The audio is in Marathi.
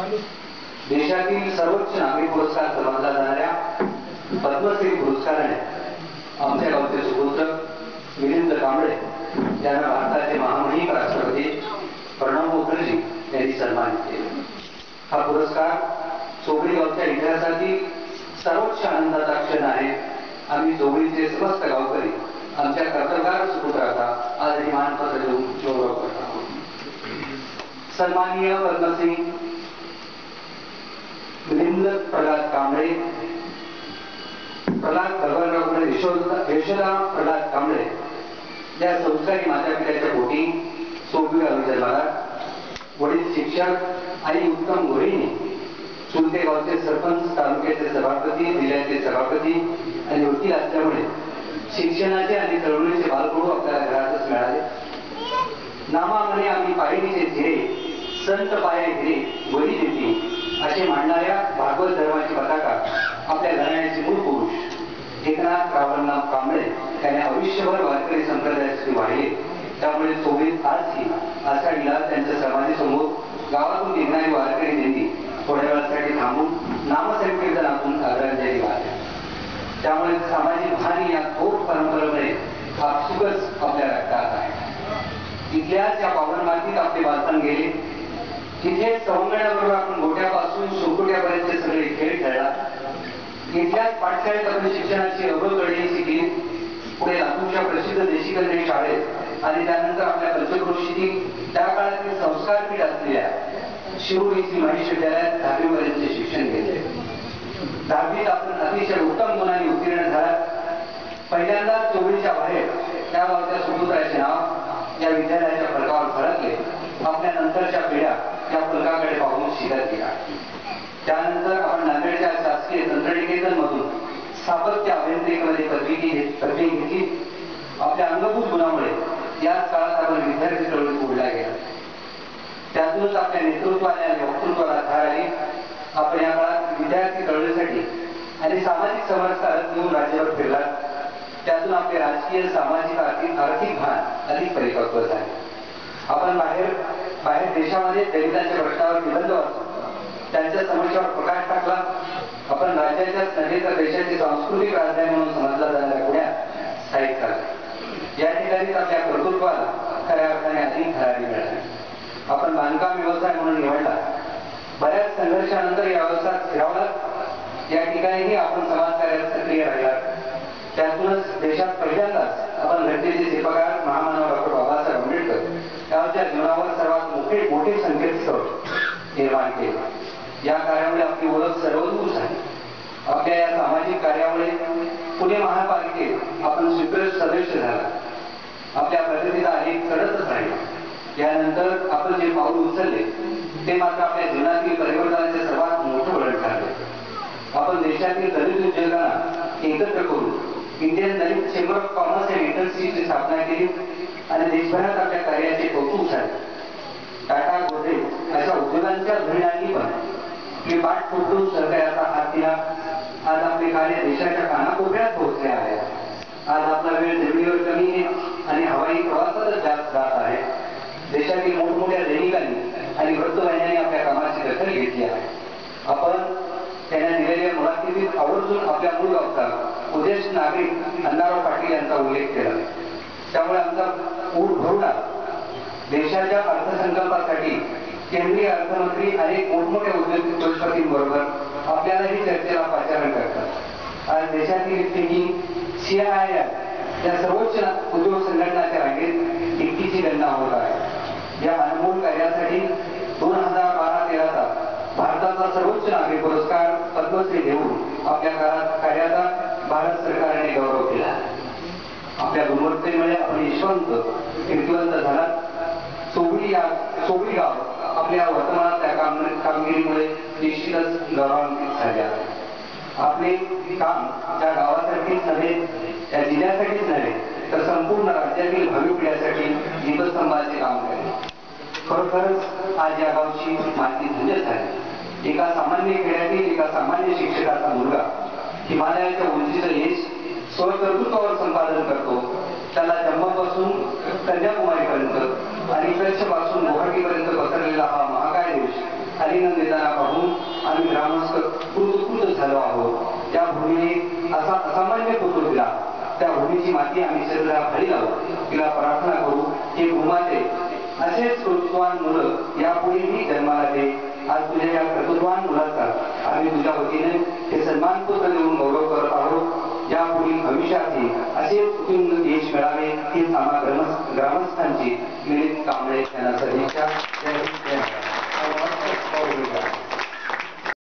देशातील सर्वोच्च नागरिक पुरस्कार समजला जाणाऱ्या पद्मश्री पुरस्काराने आमच्या गावचे सुपुत्र मिलिंद कांबळे यांना भारताचे महामहिम राष्ट्रपती प्रणव मुखर्जी यांनी सन्मानित केले। हा पुरस्कार चोपडी गावच्या इतिहासातील सर्वोच्च आनंदाचा क्षण आहे। आम्ही चोपडीचे समस्त गावकरी आमच्या कर्तव्यगार सुपुत्राचा आज हे मानपत्र देऊन गौरव करत आहोत। सन्माननीय पद्मश्री मिलिंद प्रल्हाद कांबळे, प्रल्हाद भगवानराव यशोदा प्रल्हाद कांबळे या संस्कारी मातापित्याच्या पोटी चोपडी गावी जन्माला। वडील शिक्षक आई उत्तम गृहिणी, चुलते गावचे सरपंच, तालुक्याचे सभापती, जिल्ह्याचे सभापती आणि वकील असल्यामुळे शिक्षणाचे आणि चळवळीचे बालकडू आपल्याला घरातच मिळाले। नामामध्ये आम्ही पायरीचे झिरे, संत पाये हिरे वरी देती असे मांडणाऱ्या भागवत धर्माची पताका आपल्या घराण्याचे मूळ पुरुष एकनाथ रावणराव कांबळे यांनी आयुष्यभर वारकरी संप्रदायासाठी वाढले। त्यामुळे चोवीस आजही आषाढीला त्यांच्या समाधीसमोर गावातून निघणारी वारकरी दिंडी थोड्या वेळासाठी थांबून नामसंकीर्तनातून आदरांजली वाहते। त्यामुळे सामाजिक भान या थोर परंपरेमुळे आपसुकच आपल्या रक्तात आहे। इतिहास या पावन मातीत आपले बालपण गेले। तिथे सवंगड्याबरोबर आपण गोट्यापासून सुरकुट्यापर्यंतचे सगळे खेळ खेळला। इतिहास पाठशाळेत आपण शिक्षणाची अभ्रकडी शिकली। पुढे लातूरच्या प्रसिद्ध देशिकन्या शाळेत आणि त्यानंतर आपल्या पंचक्रोशीतील त्या काळातील संस्कारपीठ असलेल्या शिरूर येथील महेश विद्यालयात 10वी पर्यंतचे शिक्षण घेतले। 10वीत आपण अतिशय उत्तम गुणांनी उत्तीर्ण झाला। पहिल्यांदा चोपडीच्या बाहेर त्या गावच्या सुपुत्राचे नाव या विद्यालयाच्या फलकावर फळकले। आपल्या नंतरच्या पिढ्या या फलकाकडे पाहून शिकत गेल्या। त्यानंतर आपण नांदेडच्या शासकीय तंत्रनिकेतन मधून स्थापत्य अभियांत्रिकीमध्ये पदवी घेतली। आपल्या अंगभूत गुणामुळे याच काळात आपण विद्यार्थी चळवळीत उडला गेला। त्यातूनच आपल्या नेतृत्वाने आणि वक्तृत्वाला आधार आली। आपण या काळात विद्यार्थी चळवळीसाठी आणि सामाजिक समरसता घेऊन राज्यावर फिरला। त्यातून आपले राजकीय, सामाजिक, आर्थिक भान अधिक परिपक्व झाले। आपण बाहेर देशामध्ये दलितांच्या प्रश्नावर निबंध वाचतो, त्यांच्या समस्यावर प्रकाश टाकला। आपण राज्याच्याच नव्हे तर देशाची सांस्कृतिक राजधानी म्हणून समजला जाणाऱ्या पुण्यात स्थायिक झाला। या ठिकाणी आपल्या कर्तृत्वाला खऱ्या अर्थाने अधिक भरारी मिळाली। आपण बांधकाम व्यवसाय म्हणून निवडला। बऱ्याच संघर्षानंतर या व्यवसायात फिरावला। या ठिकाणीही आपण समाजकार्यात सक्रिय राहिला। त्यातूनच देशात पहिल्यांदाच आपण घटनेचे शिल्पकार महामानव डॉक्टर बाबासाहेब आंबेडकर यांच्या जीवनावर सर्वात मोठे संकेतस्थळ निर्माण केले। या कार्यामुळे आपली ओळख सर्वदूर झाली। आपल्या या सामाजिक कार्यामुळे पुणे महापालिकेत आपण स्वीकृत सदस्य झाला। आपल्या प्रगतीचा अनेक चढतच राहिला। यानंतर आपण जे पाऊल उचलले ते मात्र आपल्या जीवनातील परिवर्तनाचे सर्वात मोठे वळण ठरले। आपण देशातील दलित उद्योगांना एकत्र करून Indian Dalit Chamber of Commerce and इंडस्ट्रीजची स्थापना केली आणि देशभरात आपल्या कार्याचे कौतुक झाले। टाटा, गोदरेज अशा उद्योगांच्या धुरीणांनी पण आपली पाठ फुटून सहकार्याचा हात दिला। आज आपले कार्य देशाच्या कानाकोपऱ्यात पोहोचले आहे। आज आपला वेळ जमिनीवर कमी आहे आणि हवाई प्रवासातच जास्त जात आहे। देशातील मोठमोठ्या दैनिकांनी आणि वृत्तवाहिन्यांनी आपल्या कामाची दखल घेतली आहे। आपण त्यांना दिलेल्या मुलाखतीत आवर्जून आपल्या मूळ गावचा उदेश नागरिक अण्णाराव पाटील यांचा उल्लेख केला। त्यामुळे आमचा ऊर भरून आला। देशाच्या अर्थसंकल्पासाठी केंद्रीय अर्थमंत्री अनेक मोठमोठ्या उद्योगपतींबरोबर आपल्यालाही चर्चेला पाचारण करतात। आज देशातील CII या सर्वोच्च उद्योग संघटनाच्या रांगेत इतकीची गणना होत आहे। या अनमोल कार्यासाठी 2012-13चा भारताचा सर्वोच्च नागरिक पुरस्कार पद्मश्री देऊन आपल्या कार्याचा भारत सरकारने गौरव केला। आपल्या गुणवत्तेमुळे आपण यशवंत कीर्तिवंत झालात। चोपडी गाव आपल्या वर्तमानात कामगिरीमुळे निश्चितच गौरवान्वित झाले आहे। आपले काम त्या गावासाठीच नव्हे, त्या जिल्ह्यासाठीच नव्हे तर संपूर्ण राज्यातील भावी पिढ्यासाठी दीपस्तंभाचे काम केले। खरोखरच आज या गावची माती धन्य झाली। एका सामान्य खेड्यातील एका सामान्य शिक्षकाचा मुलगा हिमालयाच्या उंचीचं यश स्वकर्तृत्वावर संपादन करतो। त्याला जम्मूपासून कन्याकुमारीपर्यंत आणि कच्छपासून गुवाहाटीपर्यंत पसरलेला हा महाकाय देश अलिंगन देताना त्या भूमीची माती आम्ही शरीराला भारी लावू, तिला प्रार्थना करू की भूमाते असेच कर्तृत्वान मुलं यापुढेही जन्माला दे. आज तुझ्या या कर्तृत्वान मुलाचा आम्ही तुझ्या वतीने हे सन्मानपत्र देऊन गौरव करत आहोत. यापुढील भविष्यातही असे उत्तुंग यश मिळावे हीच आम्हा ग्रामस्थांची मिळीत कामना त्यांना